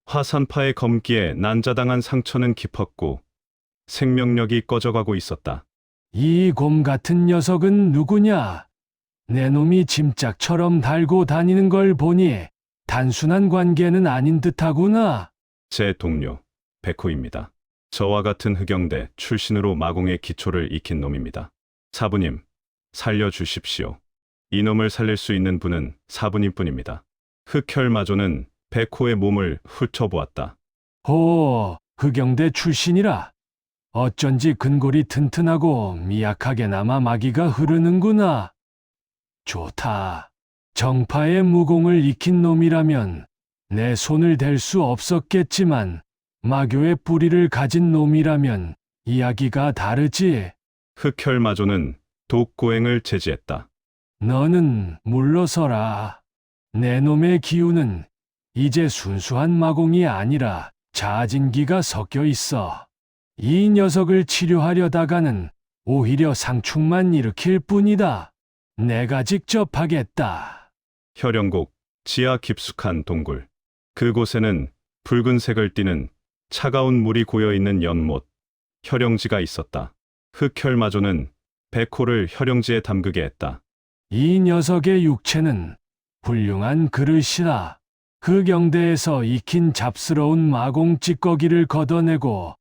Speaker 2: 화산파의 검기에 난자당한 상처는 깊었고 생명력이 꺼져가고 있었다.
Speaker 6: 이 곰 같은 녀석은 누구냐? 내 놈이 짐짝처럼 달고 다니는 걸 보니 단순한 관계는 아닌 듯하구나.
Speaker 2: 제 동료 백호입니다. 저와 같은 흑영대 출신으로 마공의 기초를 익힌 놈입니다. 사부님, 살려주십시오. 이놈을 살릴 수 있는 분은 사부님뿐입니다. 흑혈마조는 백호의 몸을 훑어보았다.
Speaker 6: 호, 흑영대 출신이라. 어쩐지 근골이 튼튼하고 미약하게나마 마기가 흐르는구나. 좋다. 정파의 무공을 익힌 놈이라면 내 손을 댈 수 없었겠지만 마교의 뿌리를 가진 놈이라면 이야기가 다르지.
Speaker 2: 흑혈마조는 독고행을 제지했다.
Speaker 6: 너는 물러서라. 내 놈의 기운은 이제 순수한 마공이 아니라 자진기가 섞여 있어. 이 녀석을 치료하려다가는 오히려 상충만 일으킬 뿐이다. 내가 직접 하겠다.
Speaker 2: 혈영곡, 지하 깊숙한 동굴. 그곳에는 붉은색을 띠는 차가운 물이 고여있는 연못, 혈영지가 있었다. 흑혈마조는 백호를 혈영지에 담그게 했다.
Speaker 6: 이 녀석의 육체는 훌륭한 그릇이다. 흑영대에서 익힌 잡스러운 마공 찌꺼기를 걷어내고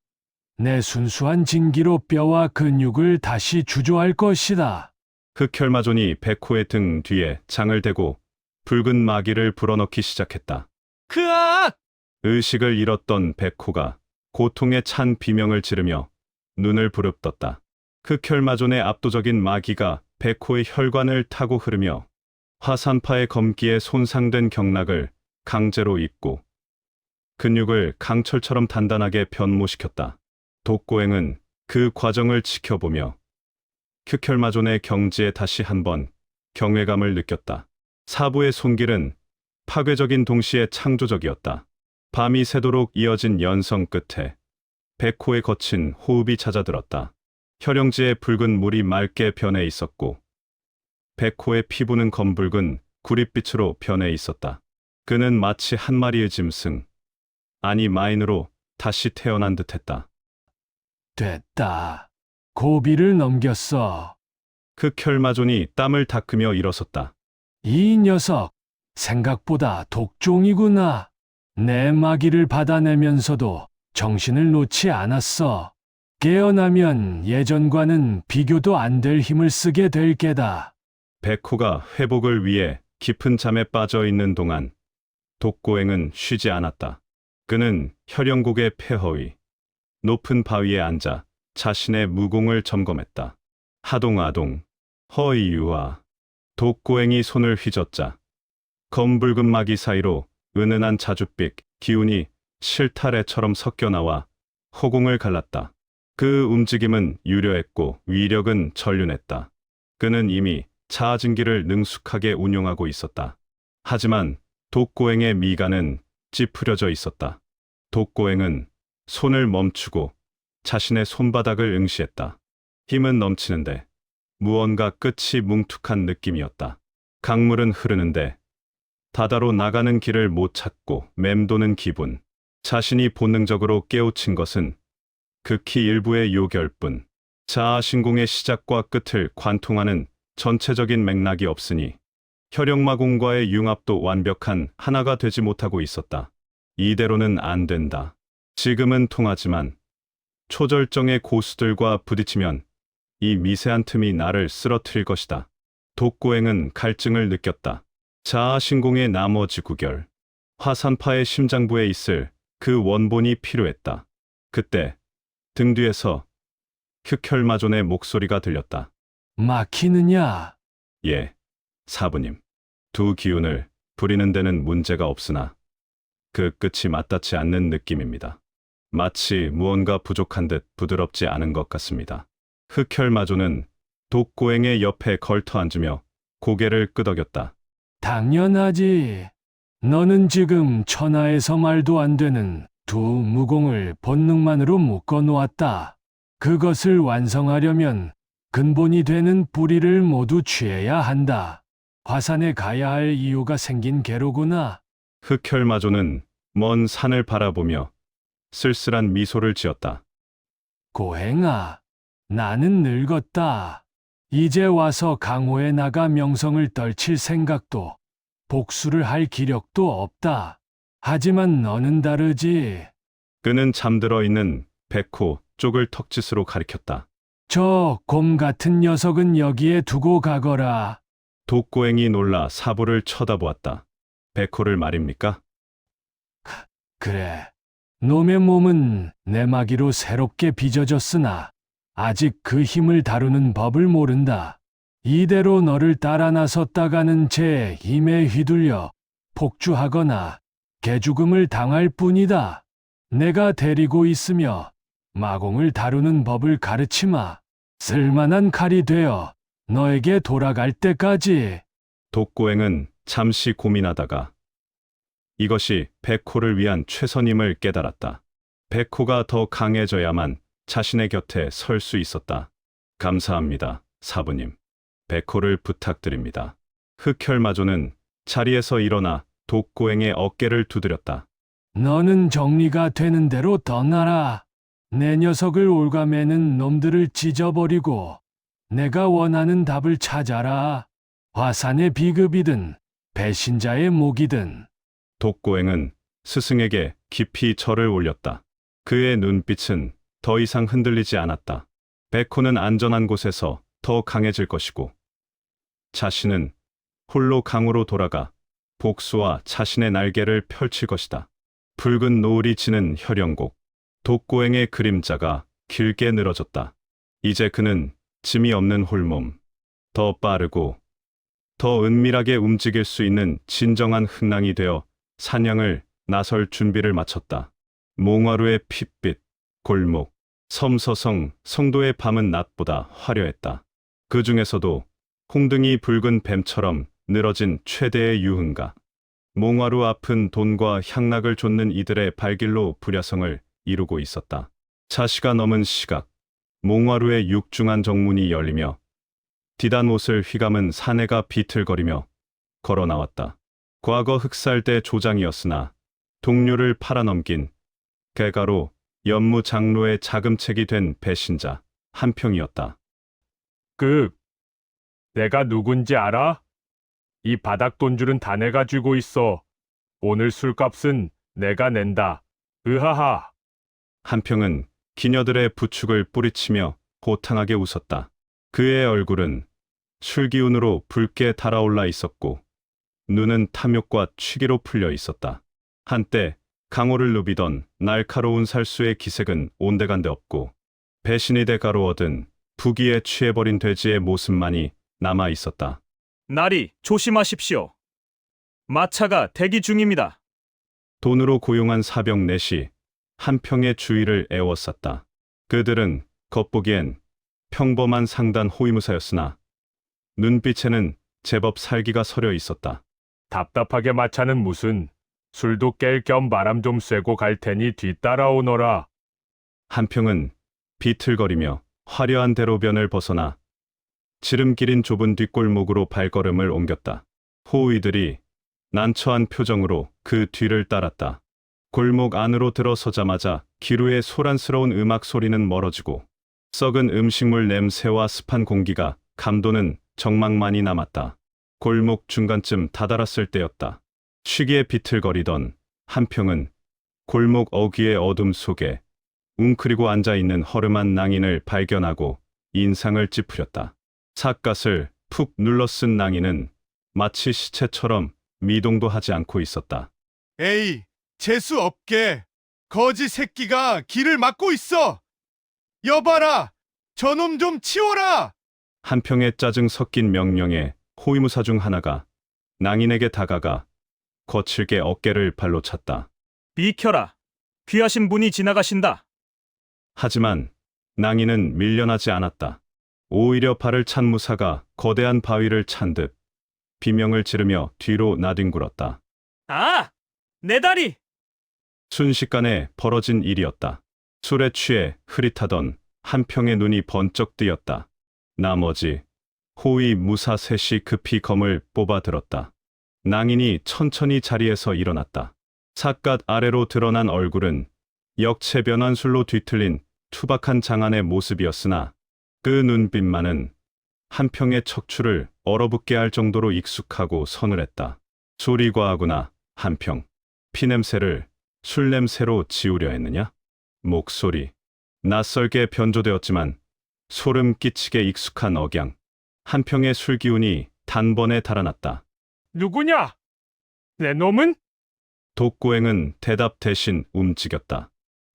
Speaker 6: 내 순수한 진기로 뼈와 근육을 다시 주조할 것이다.
Speaker 2: 흑혈마존이 백호의 등 뒤에 장을 대고 붉은 마기를 불어넣기 시작했다.
Speaker 4: 크악!
Speaker 2: 의식을 잃었던 백호가 고통에 찬 비명을 지르며 눈을 부릅떴다. 흑혈마존의 압도적인 마기가 백호의 혈관을 타고 흐르며 화산파의 검기에 손상된 경락을 강제로 잇고 근육을 강철처럼 단단하게 변모시켰다. 독고행은 그 과정을 지켜보며 흑혈마존의 경지에 다시 한번 경외감을 느꼈다. 사부의 손길은 파괴적인 동시에 창조적이었다. 밤이 새도록 이어진 연성 끝에 백호의 거친 호흡이 잦아들었다. 혈영지의 붉은 물이 맑게 변해 있었고 백호의 피부는 검붉은 구릿빛으로 변해 있었다. 그는 마치 한 마리의 짐승, 아니 마인으로 다시 태어난 듯했다.
Speaker 6: 됐다. 고비를 넘겼어.
Speaker 2: 흑혈마존이 땀을 닦으며 일어섰다.
Speaker 6: 이 녀석, 생각보다 독종이구나. 내 마기를 받아내면서도 정신을 놓지 않았어. 깨어나면 예전과는 비교도 안 될 힘을 쓰게 될 게다.
Speaker 2: 백호가 회복을 위해 깊은 잠에 빠져 있는 동안 독고행은 쉬지 않았다. 그는 혈영곡의 폐허위, 높은 바위에 앉아 자신의 무공을 점검했다. 하동아동, 허이유와 독고행이 손을 휘젓자 검붉은 마기 사이로 은은한 자줏빛 기운이 실타래처럼 섞여 나와 허공을 갈랐다. 그 움직임은 유려했고 위력은 전륜했다. 그는 이미 자아진기를 능숙하게 운용하고 있었다. 하지만 독고행의 미간은 찌푸려져 있었다. 독고행은 손을 멈추고 자신의 손바닥을 응시했다. 힘은 넘치는데 무언가 끝이 뭉툭한 느낌이었다. 강물은 흐르는데 바다로 나가는 길을 못 찾고 맴도는 기분. 자신이 본능적으로 깨우친 것은 극히 일부의 요결뿐. 자아신공의 시작과 끝을 관통하는 전체적인 맥락이 없으니 혈영마공과의 융합도 완벽한 하나가 되지 못하고 있었다. 이대로는 안 된다. 지금은 통하지만 초절정의 고수들과 부딪히면 이 미세한 틈이 나를 쓰러뜨릴 것이다. 독고행은 갈증을 느꼈다. 자아신공의 나머지 구결, 화산파의 심장부에 있을 그 원본이 필요했다. 그때 등 뒤에서 흑혈마존의 목소리가 들렸다.
Speaker 6: 막히느냐?
Speaker 2: 예, 사부님. 두 기운을 부리는 데는 문제가 없으나 그 끝이 맞닿지 않는 느낌입니다. 마치 무언가 부족한 듯 부드럽지 않은 것 같습니다. 흑혈마존은 독고행의 옆에 걸터 앉으며 고개를 끄덕였다.
Speaker 6: 당연하지. 너는 지금 천하에서 말도 안 되는 두 무공을 본능만으로 묶어 놓았다. 그것을 완성하려면 근본이 되는 뿌리를 모두 취해야 한다. 화산에 가야 할 이유가 생긴 게로구나.
Speaker 2: 흑혈마존은 먼 산을 바라보며 쓸쓸한 미소를 지었다.
Speaker 6: 고행아, 나는 늙었다. 이제 와서 강호에 나가 명성을 떨칠 생각도 복수를 할 기력도 없다. 하지만 너는 다르지.
Speaker 2: 그는 잠들어 있는 백호 쪽을 턱짓으로 가리켰다.
Speaker 6: 저 곰 같은 녀석은 여기에 두고 가거라.
Speaker 2: 독고행이 놀라 사부를 쳐다보았다. 백호를 말입니까?
Speaker 6: 그래. 놈의 몸은 내 마기로 새롭게 빚어졌으나 아직 그 힘을 다루는 법을 모른다. 이대로 너를 따라 나섰다가는 제 힘에 휘둘려 폭주하거나 개죽음을 당할 뿐이다. 내가 데리고 있으며 마공을 다루는 법을 가르치마. 쓸만한 칼이 되어 너에게 돌아갈 때까지.
Speaker 2: 독고행은 잠시 고민하다가 이것이 백호를 위한 최선임을 깨달았다. 백호가 더 강해져야만 자신의 곁에 설 수 있었다. 감사합니다, 사부님. 백호를 부탁드립니다. 흑혈마존은 자리에서 일어나 독고행의 어깨를 두드렸다.
Speaker 6: 너는 정리가 되는 대로 떠나라. 내 녀석을 올가매는 놈들을 찢어버리고 내가 원하는 답을 찾아라. 화산의 비급이든 배신자의 목이든.
Speaker 2: 독고행은 스승에게 깊이 절을 올렸다. 그의 눈빛은 더 이상 흔들리지 않았다. 백호는 안전한 곳에서 더 강해질 것이고 자신은 홀로 강으로 돌아가 복수와 자신의 날개를 펼칠 것이다. 붉은 노을이 지는 혈영곡, 독고행의 그림자가 길게 늘어졌다. 이제 그는 짐이 없는 홀몸, 더 빠르고 더 은밀하게 움직일 수 있는 진정한 흑랑이 되어 사냥을 나설 준비를 마쳤다. 몽화루의 핏빛, 골목, 섬서성, 성도의 밤은 낮보다 화려했다. 그 중에서도 홍등이 붉은 뱀처럼 늘어진 최대의 유흥가. 몽화루 앞은 돈과 향락을 좇는 이들의 발길로 불야성을 이루고 있었다. 자시가 넘은 시각, 몽화루의 육중한 정문이 열리며 디단 옷을 휘감은 사내가 비틀거리며 걸어 나왔다. 과거 흑살대 조장이었으나 동료를 팔아넘긴 개가로 연무 장로의 자금책이 된 배신자 한평이었다.
Speaker 8: 내가 누군지 알아? 이 바닥 돈줄은 다 내가 쥐고 있어. 오늘 술값은 내가 낸다. 으하하.
Speaker 2: 한평은 기녀들의 부축을 뿌리치며 호탕하게 웃었다. 그의 얼굴은 술기운으로 붉게 달아올라 있었고 눈은 탐욕과 취기로 풀려 있었다. 한때 강호를 누비던 날카로운 살수의 기색은 온데간데 없고 배신이 대가로 얻은 부기에 취해버린 돼지의 모습만이 남아 있었다.
Speaker 14: 나리, 조심하십시오. 마차가 대기 중입니다.
Speaker 2: 돈으로 고용한 사병 넷이 한평의 주위를 에워쌌다. 그들은 겉보기엔 평범한 상단 호위무사였으나 눈빛에는 제법 살기가 서려 있었다.
Speaker 8: 답답하게 마차는 무슨. 술도 깰 겸 바람 좀 쐬고 갈 테니 뒤따라오너라.
Speaker 2: 한평은 비틀거리며 화려한 대로변을 벗어나 지름길인 좁은 뒷골목으로 발걸음을 옮겼다. 호위들이 난처한 표정으로 그 뒤를 따랐다. 골목 안으로 들어서자마자 기루의 소란스러운 음악 소리는 멀어지고 썩은 음식물 냄새와 습한 공기가 감도는 정막만이 남았다. 골목 중간쯤 다다랐을 때였다. 시기에 비틀거리던 한평은 골목 어귀의 어둠 속에 웅크리고 앉아있는 허름한 낭인을 발견하고 인상을 찌푸렸다. 삿갓을 푹 눌러쓴 낭인은 마치 시체처럼 미동도 하지 않고 있었다.
Speaker 3: 에이, 재수 없게. 거지 새끼가 길을 막고 있어. 여봐라. 저놈 좀 치워라.
Speaker 2: 한평의 짜증 섞인 명령에 호위무사 중 하나가 낭인에게 다가가 거칠게 어깨를 발로 찼다.
Speaker 14: 비켜라. 귀하신 분이 지나가신다.
Speaker 2: 하지만 낭인은 밀려나지 않았다. 오히려 발을 찬 무사가 거대한 바위를 찬 듯 비명을 지르며 뒤로 나뒹굴었다.
Speaker 14: 아! 내 다리!
Speaker 2: 순식간에 벌어진 일이었다. 술에 취해 흐릿하던 한평의 눈이 번쩍 뜨였다. 나머지 호위 무사 셋이 급히 검을 뽑아 들었다. 낭인이 천천히 자리에서 일어났다. 삿갓 아래로 드러난 얼굴은 역체 변환술로 뒤틀린 투박한 장안의 모습이었으나 그 눈빛만은 한평의 척추를 얼어붙게 할 정도로 익숙하고 서늘했다. 술이 과하구나, 한평. 피냄새를 술냄새로 지우려 했느냐? 목소리. 낯설게 변조되었지만 소름 끼치게 익숙한 억양. 한평의 술기운이 단번에 달아났다.
Speaker 8: 누구냐? 내 놈은?
Speaker 2: 독고행은 대답 대신 움직였다.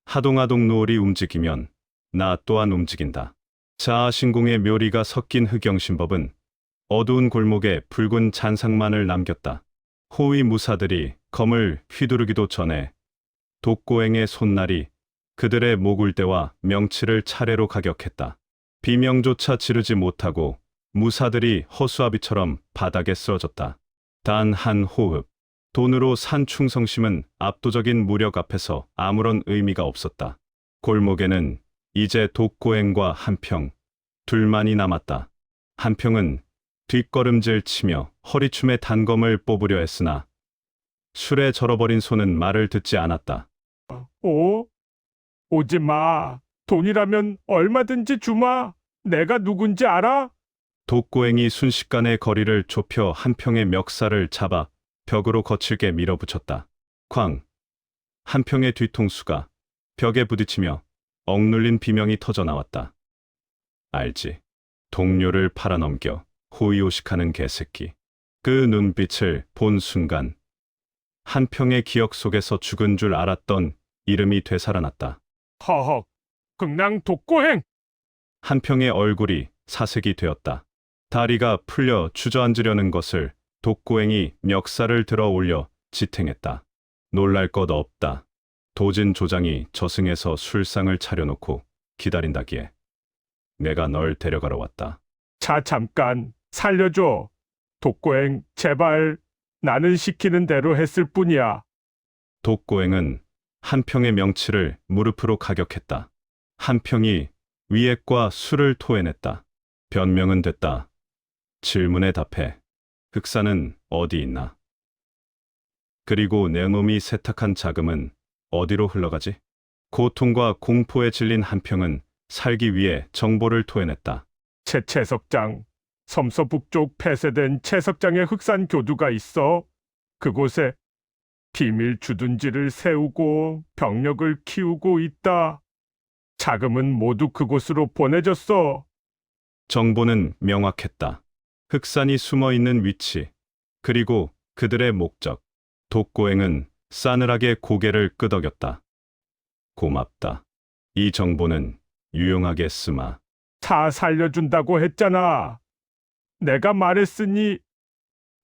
Speaker 2: 하동하동 노을이 움직이면 나 또한 움직인다. 자아신공의 묘리가 섞인 흑영신법은 어두운 골목에 붉은 잔상만을 남겼다. 호위 무사들이 검을 휘두르기도 전에 독고행의 손날이 그들의 목울대와 명치를 차례로 가격했다. 비명조차 지르지 못하고 무사들이 허수아비처럼 바닥에 쓰러졌다. 단 한 호흡. 돈으로 산 충성심은 압도적인 무력 앞에서 아무런 의미가 없었다. 골목에는 이제 독고행과 한평, 둘만이 남았다. 한평은 뒷걸음질 치며 허리춤에 단검을 뽑으려 했으나 술에 절어버린 손은 말을 듣지 않았다.
Speaker 8: 오지 마. 돈이라면 얼마든지 주마. 내가 누군지 알아?
Speaker 2: 독고행이 순식간에 거리를 좁혀 한평의 멱살을 잡아 벽으로 거칠게 밀어붙였다. 쾅! 한평의 뒤통수가 벽에 부딪히며 억눌린 비명이 터져 나왔다. 알지. 동료를 팔아넘겨 호의호식하는 개새끼. 그 눈빛을 본 순간 한평의 기억 속에서 죽은 줄 알았던 이름이 되살아났다.
Speaker 8: 허헉, 극랑 독고행!
Speaker 2: 한평의 얼굴이 사색이 되었다. 다리가 풀려 주저앉으려는 것을 독고행이 멱살을 들어 올려 지탱했다. 놀랄 것 없다. 도진 조장이 저승에서 술상을 차려놓고 기다린다기에 내가 널 데려가러 왔다.
Speaker 8: 자, 잠깐 살려줘. 독고행, 제발. 나는 시키는 대로 했을 뿐이야.
Speaker 2: 독고행은 한평의 명치를 무릎으로 가격했다. 한평이 위액과 술을 토해냈다. 변명은 됐다. 질문에 답해. 흑사는 어디 있나? 그리고 내 놈이 세탁한 자금은 어디로 흘러가지? 고통과 공포에 질린 한평은 살기 위해 정보를 토해냈다.
Speaker 8: 채석장, 섬서 북쪽 폐쇄된 채석장에 흑산 교두가 있어. 그곳에 비밀 주둔지를 세우고 병력을 키우고 있다. 자금은 모두 그곳으로 보내졌어.
Speaker 2: 정보는 명확했다. 흑산이 숨어 있는 위치, 그리고 그들의 목적. 독고행은 싸늘하게 고개를 끄덕였다. 고맙다. 이 정보는 유용하게 쓰마.
Speaker 8: 다 살려준다고 했잖아. 내가 말했으니.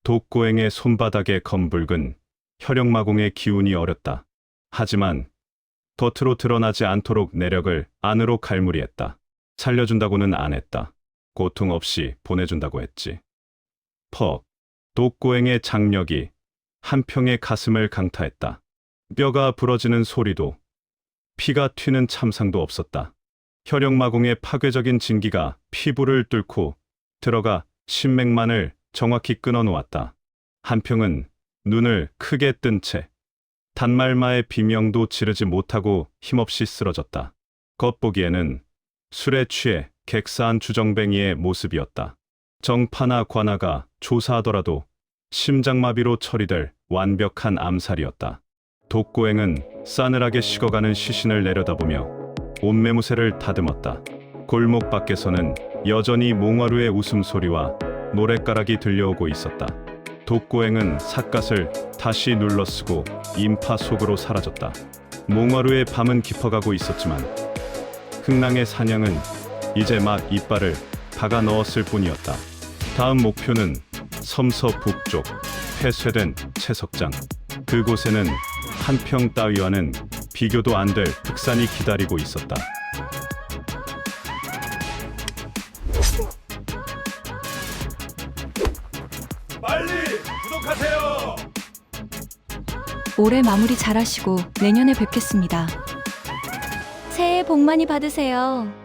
Speaker 2: 독고행의 손바닥에 검붉은 혈육마공의 기운이 어렸다. 하지만 겉으로 드러나지 않도록 내력을 안으로 갈무리했다. 살려준다고는 안 했다. 고통 없이 보내준다고 했지. 퍽. 독고행의 장력이 한평의 가슴을 강타했다. 뼈가 부러지는 소리도, 피가 튀는 참상도 없었다. 혈육마공의 파괴적인 진기가 피부를 뚫고 들어가 신맥만을 정확히 끊어놓았다. 한평은 눈을 크게 뜬 채 단말마의 비명도 지르지 못하고 힘없이 쓰러졌다. 겉보기에는 술에 취해 객사한 주정뱅이의 모습이었다. 정파나 관아가 조사하더라도 심장마비로 처리될 완벽한 암살이었다. 독고행은 싸늘하게 식어가는 시신을 내려다보며 옷매무새를 다듬었다. 골목 밖에서는 여전히 몽화루의 웃음소리와 노랫가락이 들려오고 있었다. 독고행은 삿갓을 다시 눌러쓰고 인파 속으로 사라졌다. 몽화루의 밤은 깊어가고 있었지만 흥랑의 사냥은 이제 막 이빨을 박아 넣었을 뿐이었다. 다음 목표는 섬서 북쪽 폐쇄된 채석장. 그곳에는 한평 따위와는 비교도 안 될 흑산이 기다리고 있었다.
Speaker 5: 빨리 구독하세요.
Speaker 1: 올해 마무리 잘하시고 내년에 뵙겠습니다. 새해 복 많이 받으세요.